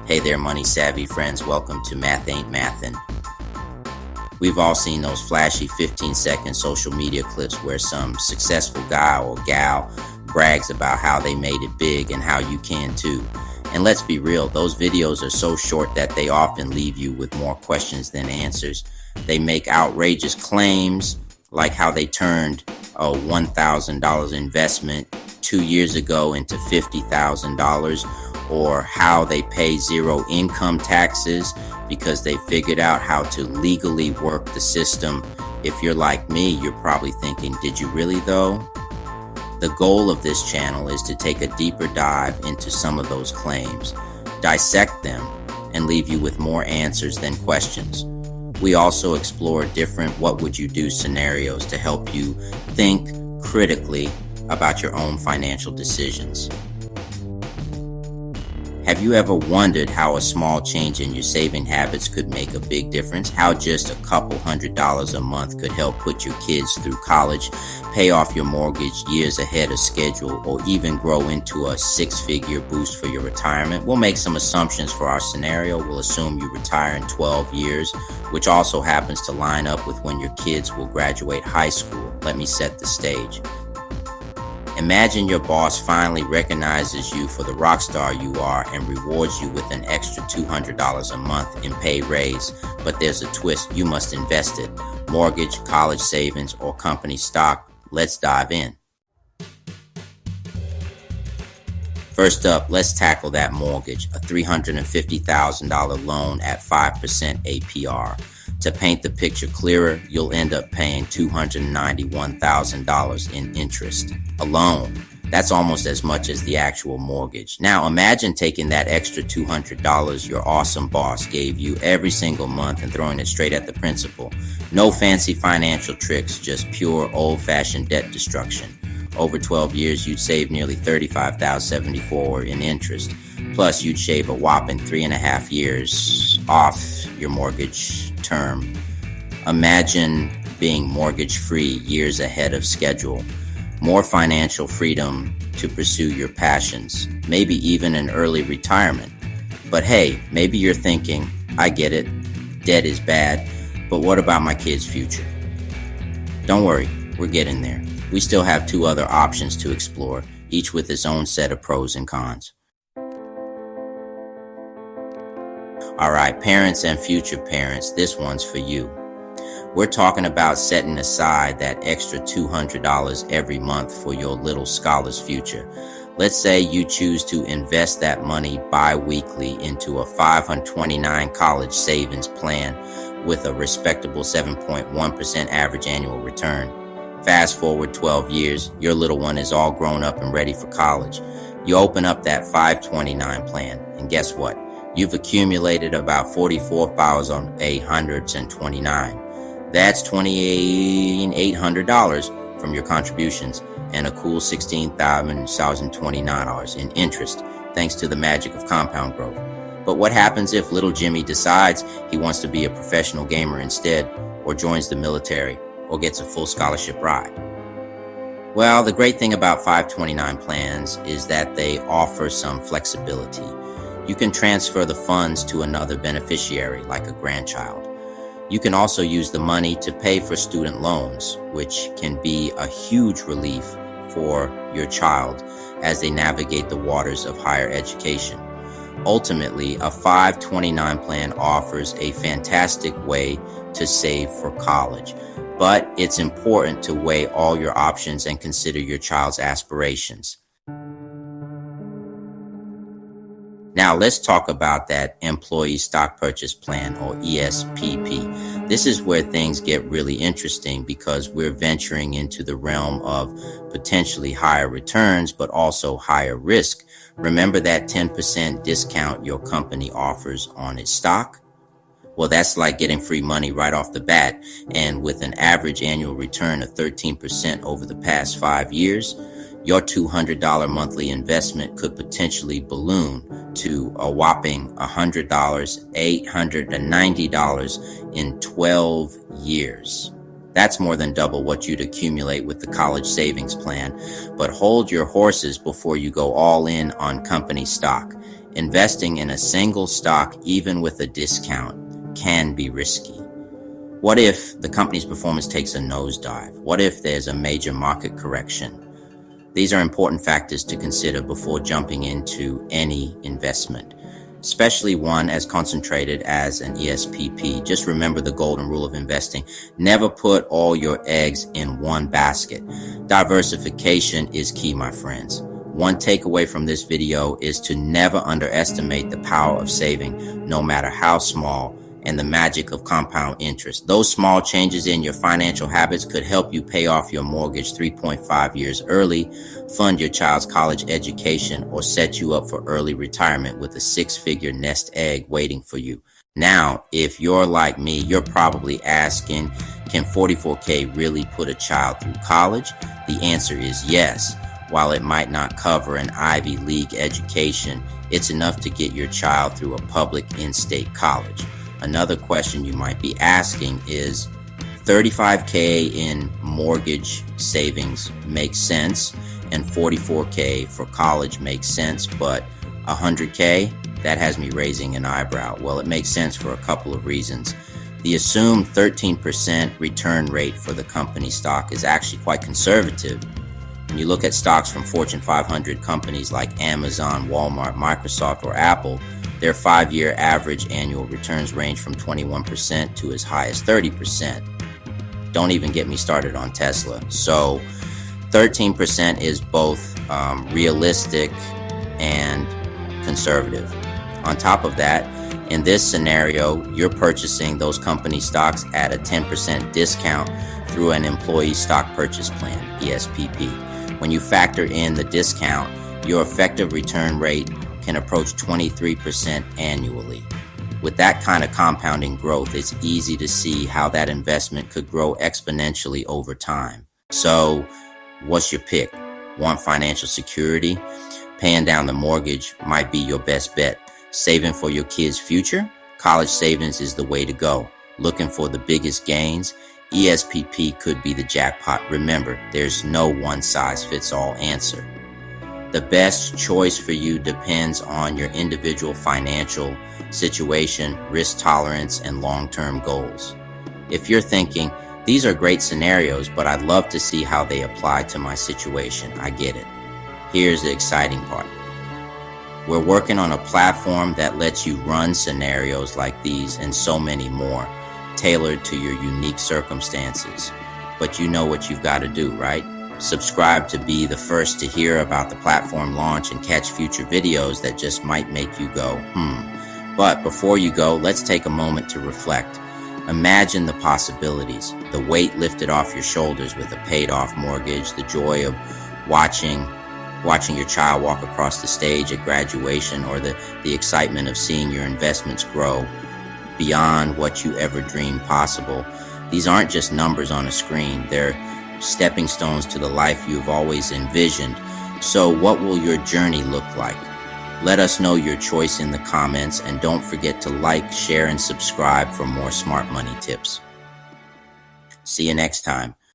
Hey there, money savvy friends. Welcome to MathAintMathin. We've all seen those flashy 15-second social media clips where some successful guy or gal brags about how they made it big and how you can too. And let's be real, those videos are so short that they often leave you with more questions than answers. They make outrageous claims like how they turned a $1,000 investment 2 years ago into $50,000, or how they pay zero income taxes because they figured out how to legally work the system. If you're like me, you're probably thinking, did you really though? The goal of this channel is to take a deeper dive into some of those claims, dissect them, and leave you with more answers than questions. We also explore different what would you do scenarios to help you think critically about your own financial decisions. Have you ever wondered how a small change in your saving habits could make a big difference? How just a couple $100s a month could help put your kids through college, pay off your mortgage years ahead of schedule, or even grow into a six-figure boost for your retirement? We'll make some assumptions for our scenario. We'll assume you retire in 12 years, which also happens to line up with when your kids will graduate high school. Let me set the stage. Imagine your boss finally recognizes you for the rock star you are and rewards you with an extra $200 a month in pay raise. But there's a twist. You must invest it. Mortgage, college savings, or company stock. Let's dive in. First up, let's tackle that mortgage, a $350,000 loan at 5% APR. To paint the picture clearer, you'll end up paying $291,000 in interest alone. That's almost as much as the actual mortgage. Now imagine taking that extra $200 your awesome boss gave you every single month and throwing it straight at the principal. No fancy financial tricks, just pure old-fashioned debt destruction. Over 12 years, you'd save nearly $35,074 in interest. Plus, you'd shave a whopping 3.5 years off your mortgage term. Imagine being mortgage-free years ahead of schedule. More financial freedom to pursue your passions. Maybe even an early retirement. But hey, maybe you're thinking, I get it, debt is bad, but what about my kids' future? Don't worry, we're getting there. We still have 2 other options to explore, each with its own set of pros and cons. All right, parents and future parents, this one's for you. We're talking about setting aside that extra $200 every month for your little scholar's future. Let's say you choose to invest that money bi-weekly into a 529 college savings plan with a respectable 7.1% average annual return. Fast forward 12 years, your little one is all grown up and ready for college. You open up that 529 plan, and guess what? You've accumulated about $44,829. That's $2,800 from your contributions and a cool $16,029 in interest, thanks to the magic of compound growth. But what happens if little Jimmy decides he wants to be a professional gamer instead, or joins the military, or gets a full scholarship ride? Well, the great thing about 529 plans is that they offer some flexibility. You can transfer the funds to another beneficiary, like a grandchild. You can also use the money to pay for student loans, which can be a huge relief for your child as they navigate the waters of higher education. Ultimately, a 529 plan offers a fantastic way to save for college, but it's important to weigh all your options and consider your child's aspirations. Now let's talk about that employee stock purchase plan, or ESPP. This is where things get really interesting because we're venturing into the realm of potentially higher returns, but also higher risk. Remember that 10% discount your company offers on its stock? Well, that's like getting free money right off the bat. And with an average annual return of 13% over the past 5 years, your $200 monthly investment could potentially balloon to a whopping $100, $890 in 12 years. That's more than double what you'd accumulate with the college savings plan. But hold your horses before you go all in on company stock. Investing in a single stock, even with a discount, can be risky. What if the company's performance takes a nosedive? What if there's a major market correction? These are important factors to consider before jumping into any investment, especially one as concentrated as an ESPP. Just remember the golden rule of investing. Never put all your eggs in one basket. Diversification is key, my friends. One takeaway from this video is to never underestimate the power of saving, no matter how small, and the magic of compound interest. Those small changes in your financial habits could help you pay off your mortgage 3.5 years early, fund your child's college education, or set you up for early retirement with a six-figure nest egg waiting for you. Now, if you're like me, you're probably asking, can 44K really put a child through college? The answer is yes. While it might not cover an Ivy League education, it's enough to get your child through a public in-state college. Another question you might be asking is, 35K in mortgage savings makes sense, and 44K for college makes sense, but 100K, that has me raising an eyebrow. Well, it makes sense for a couple of reasons. The assumed 13% return rate for the company stock is actually quite conservative. When you look at stocks from Fortune 500 companies like Amazon, Walmart, Microsoft, or Apple, their 5-year average annual returns range from 21% to as high as 30%. Don't even get me started on Tesla. So 13% is both realistic and conservative. On top of that, in this scenario, you're purchasing those company stocks at a 10% discount through an employee stock purchase plan, ESPP. When you factor in the discount, your effective return rate can approach 23% annually. With that kind of compounding growth, it's easy to see how that investment could grow exponentially over time. So, what's your pick? Want financial security? Paying down the mortgage might be your best bet. Saving for your kids' future? College savings is the way to go. Looking for the biggest gains? ESPP could be the jackpot. Remember, there's no one-size-fits-all answer. The best choice for you depends on your individual financial situation, risk tolerance, and long-term goals. If you're thinking, these are great scenarios, but I'd love to see how they apply to my situation, I get it. Here's the exciting part. We're working on a platform that lets you run scenarios like these and so many more, tailored to your unique circumstances. But you know what you've got to do, right? Subscribe to be the first to hear about the platform launch and catch future videos that just might make you go, But before you go, let's take a moment to reflect. Imagine the possibilities, the weight lifted off your shoulders with a paid-off mortgage, the joy of watching your child walk across the stage at graduation, or the excitement of seeing your investments grow beyond what you ever dreamed possible. These aren't just numbers on a screen. They're stepping stones to the life you've always envisioned. So what will your journey look like? Let us know your choice in the comments, and don't forget to like, share, and subscribe for more smart money tips. See you next time.